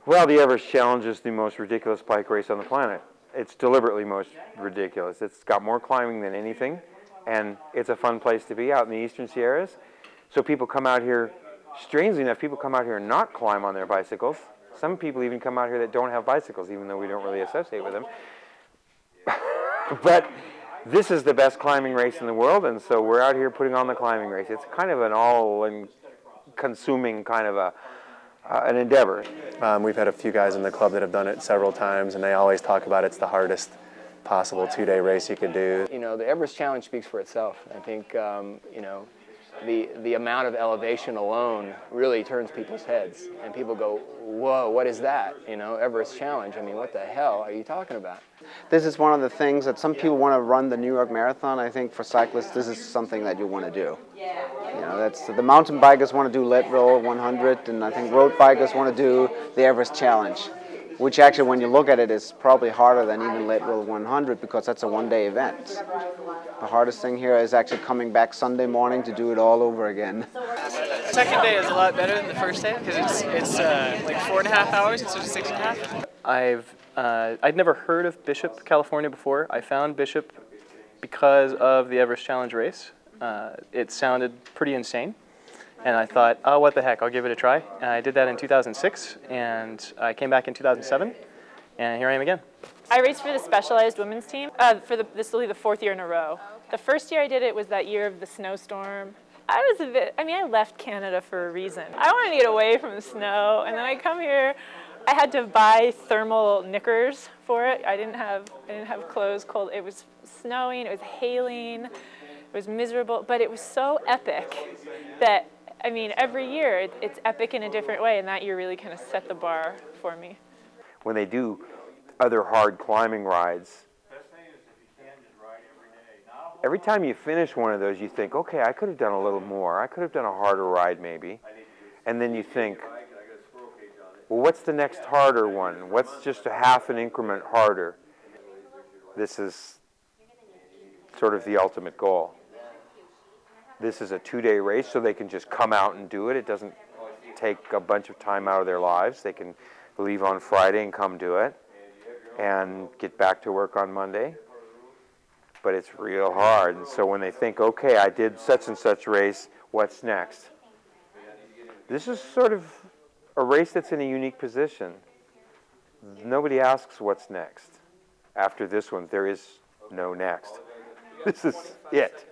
Well, the Everest Challenge is the most ridiculous bike race on the planet. It's deliberately most ridiculous. It's got more climbing than anything, and it's a fun place to be out in the Eastern Sierras. So people come out here, strangely enough, people come out here and not climb on their bicycles. Some people even come out here that don't have bicycles, even though we don't really associate with them. But this is the best climbing race in the world, and so we're out here putting on the climbing race. It's kind of an all-consuming kind of an endeavor. We've had a few guys in the club that have done it several times, and they always talk about it's the hardest possible two-day race you could do. You know, the Everest Challenge speaks for itself. I think, you know, the amount of elevation alone really turns people's heads, and people go, whoa, what is that? You know, Everest Challenge, I mean, what the hell are you talking about? This is one of the things that some people want to run the New York Marathon. I think for cyclists, this is something that you want to do. You know, that's the mountain bikers want to do Leadville 100, and I think road bikers want to do the Everest Challenge, which actually, when you look at it, is probably harder than even Leadville 100 because that's a one-day event. The hardest thing here is actually coming back Sunday morning to do it all over again. The second day is a lot better than the first day because it's like 4.5 hours instead of 6.5. I'd never heard of Bishop, California before. I found Bishop because of the Everest Challenge race. It sounded pretty insane, and I thought, oh, what the heck, I'll give it a try. And I did that in 2006, and I came back in 2007, and here I am again. I raced for the Specialized Women's team. This will be the 4th year in a row. The first year I did it was that year of the snowstorm. I left Canada for a reason. I wanted to get away from the snow, and then I come here. I had to buy thermal knickers for it. I didn't have clothes cold. It was snowing, it was hailing, it was miserable, but it was so epic that, I mean, every year it's epic in a different way, and that year really kind of set the bar for me. When they do other hard climbing rides, every time you finish one of those, you think, okay, I could have done a little more. I could have done a harder ride maybe. And then you think, well, what's the next harder one? What's just a half an increment harder? This is sort of the ultimate goal. This is a 2-day race, so they can just come out and do it. It doesn't take a bunch of time out of their lives. They can leave on Friday and come do it and get back to work on Monday. But it's real hard. And so when they think, okay, I did such and such race, what's next? This is sort of a race that's in a unique position. Nobody asks what's next. After this one, there is no next. This is it.